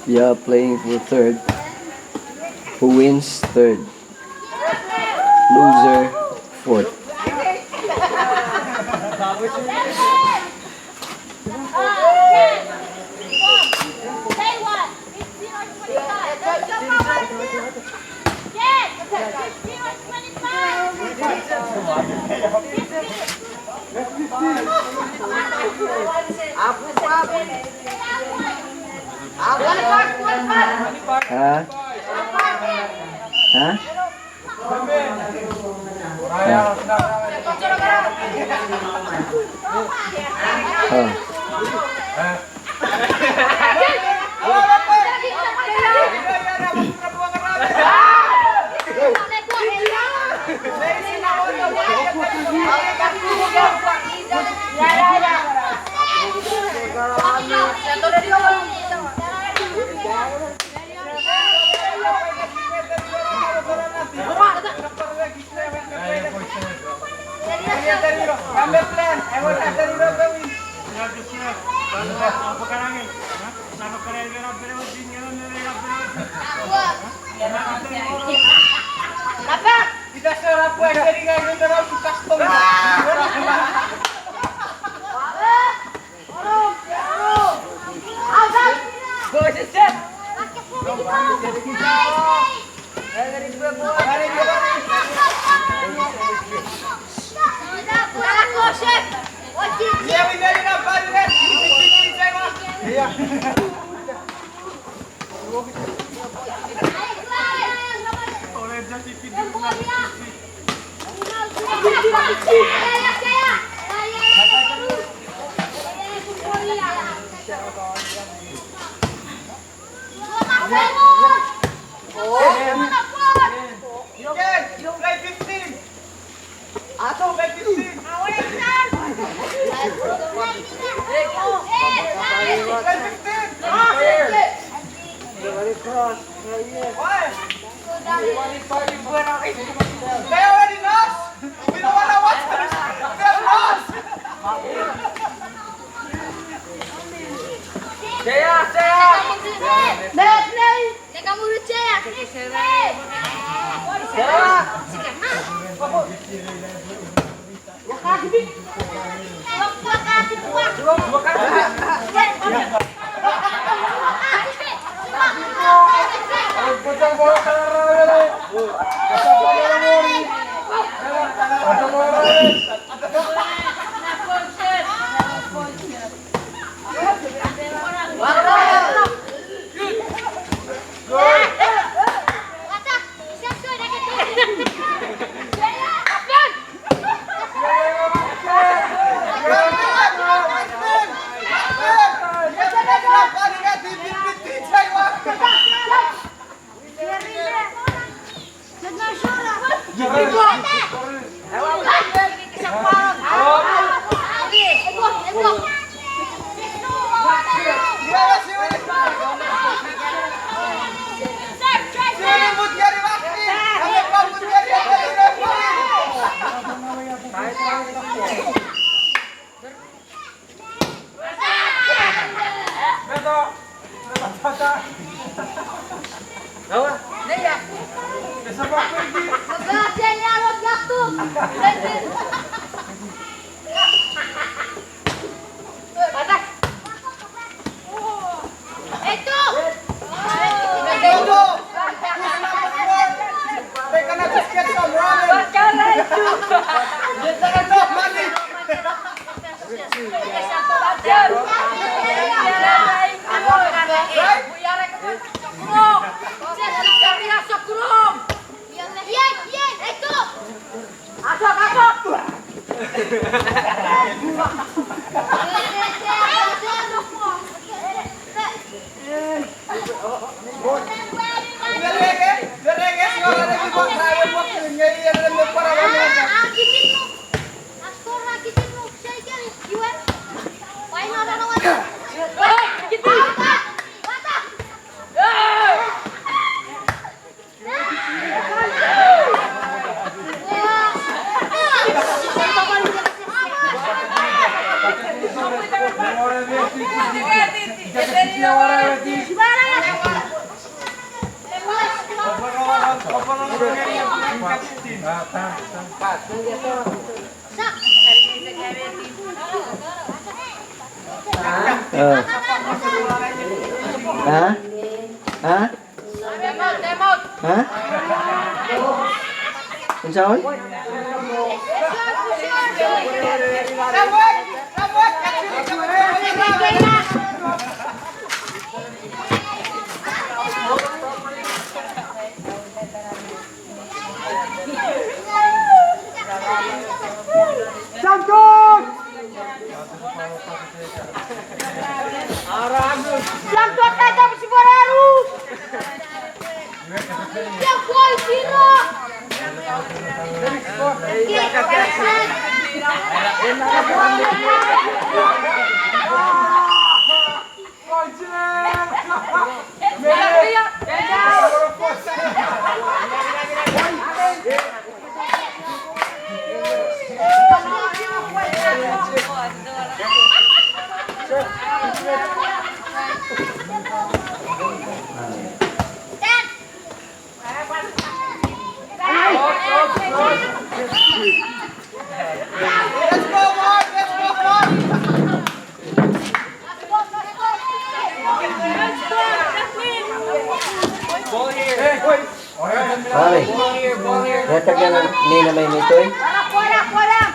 Yeah, playing for third. Who wins third? Loser fourth. Hah? Hah? Gimana? Hah? Hah? Hah? Unsaon? Sangkut kata si Boraru. Ya boy siro. Mari. Datang yang ni na may mitoy.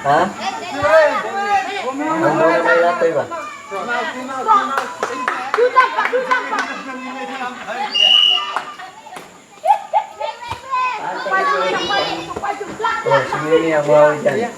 Ha? Ang mga may natoy ba? Oh, sini yang mau dyan.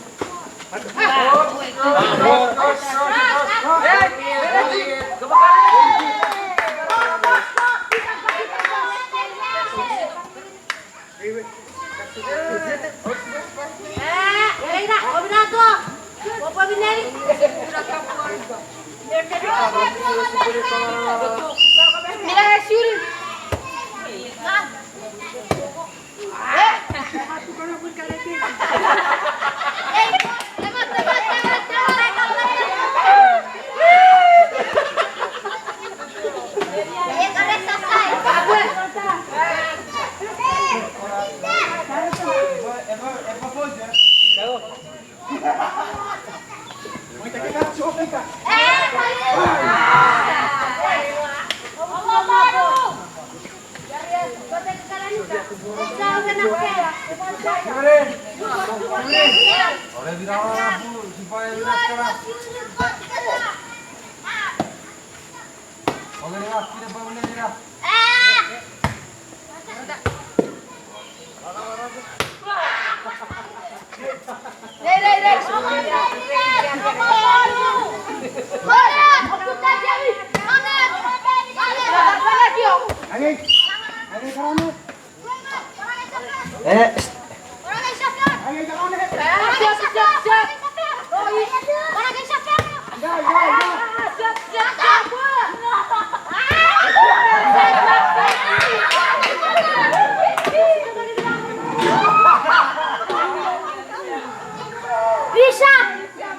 Bisa,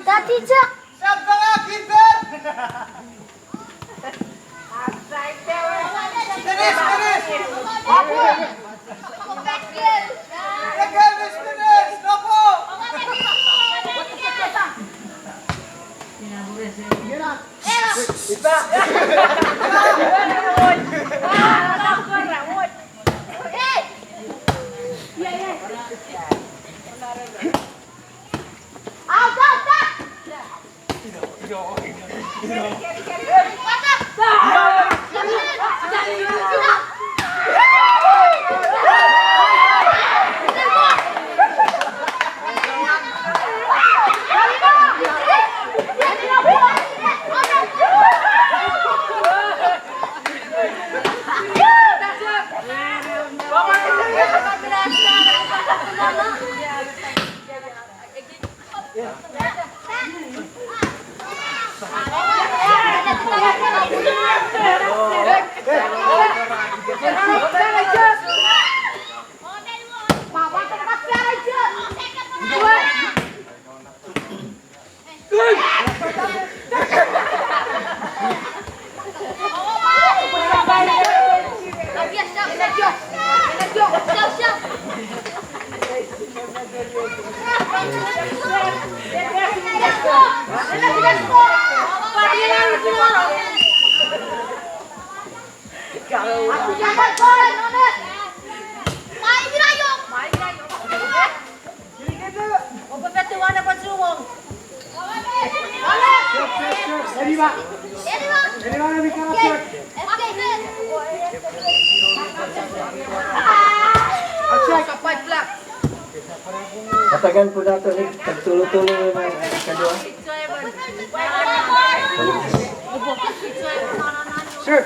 tadi cek. Siap. Katagan po nato ni pagtulo-tulo ng kadua. Sir.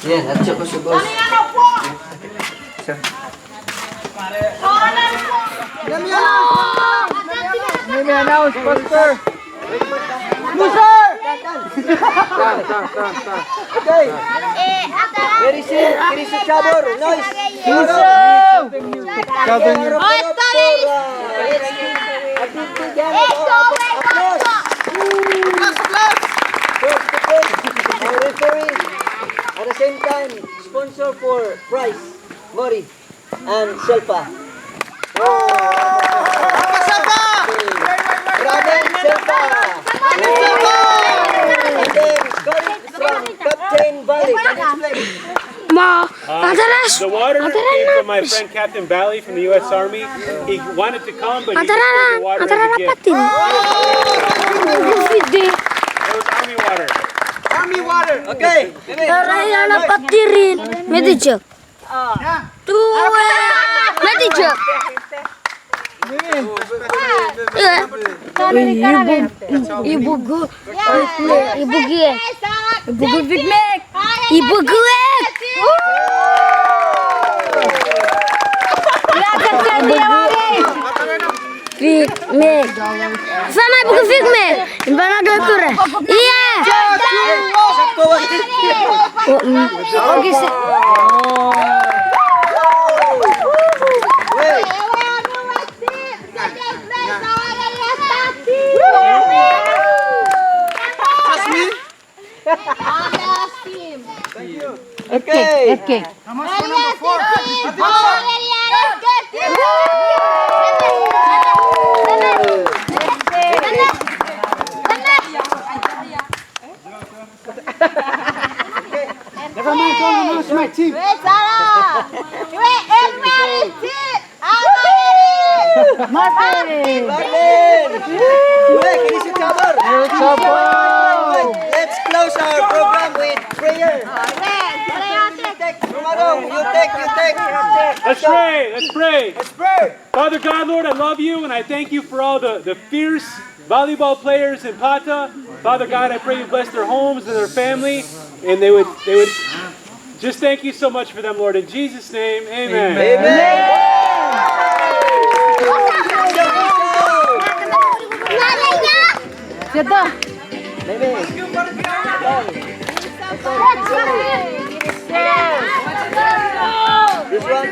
Yan, at siya ko si boss. May announce, Pastor. Loser! Okay. Very soon, Kirisi Chabor. Nice. At the same time, sponsor for Bryce, Mori, and Selpa. Brother Selpa! And then, from Captain Bali. Can you explain? The water came from my friend Captain Bally from the U.S. Army. He wanted to come, but he couldn't the water as a gift. It was Army water. Army water. Okay. Sana ibu kefik me, imbana dua kure. Iya. Oke sih. Okay. Never mind, don't announce my team. Martin. Kirisi Chabor. Let's close our program with prayer. You take. Let's pray. Let's pray. Let's pray. Father God, Lord, I love you, and I thank you for all the fierce volleyball players in Pata. Father God, I pray you bless their homes and their family, and they would just thank you so much for them, Lord. In Jesus' name, amen. This one?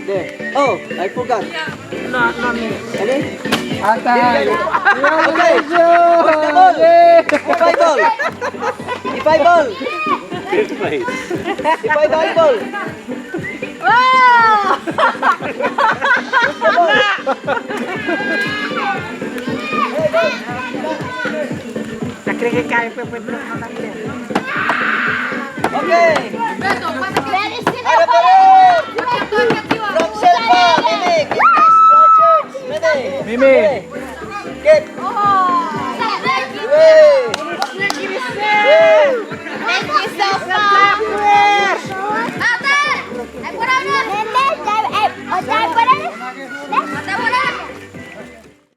There. Oh, I forgot. Not me. Ready? Okay. If I ball. Fifth place. If I volleyball. Okay. From Selva, Mimi, get this project. Mimi. Get.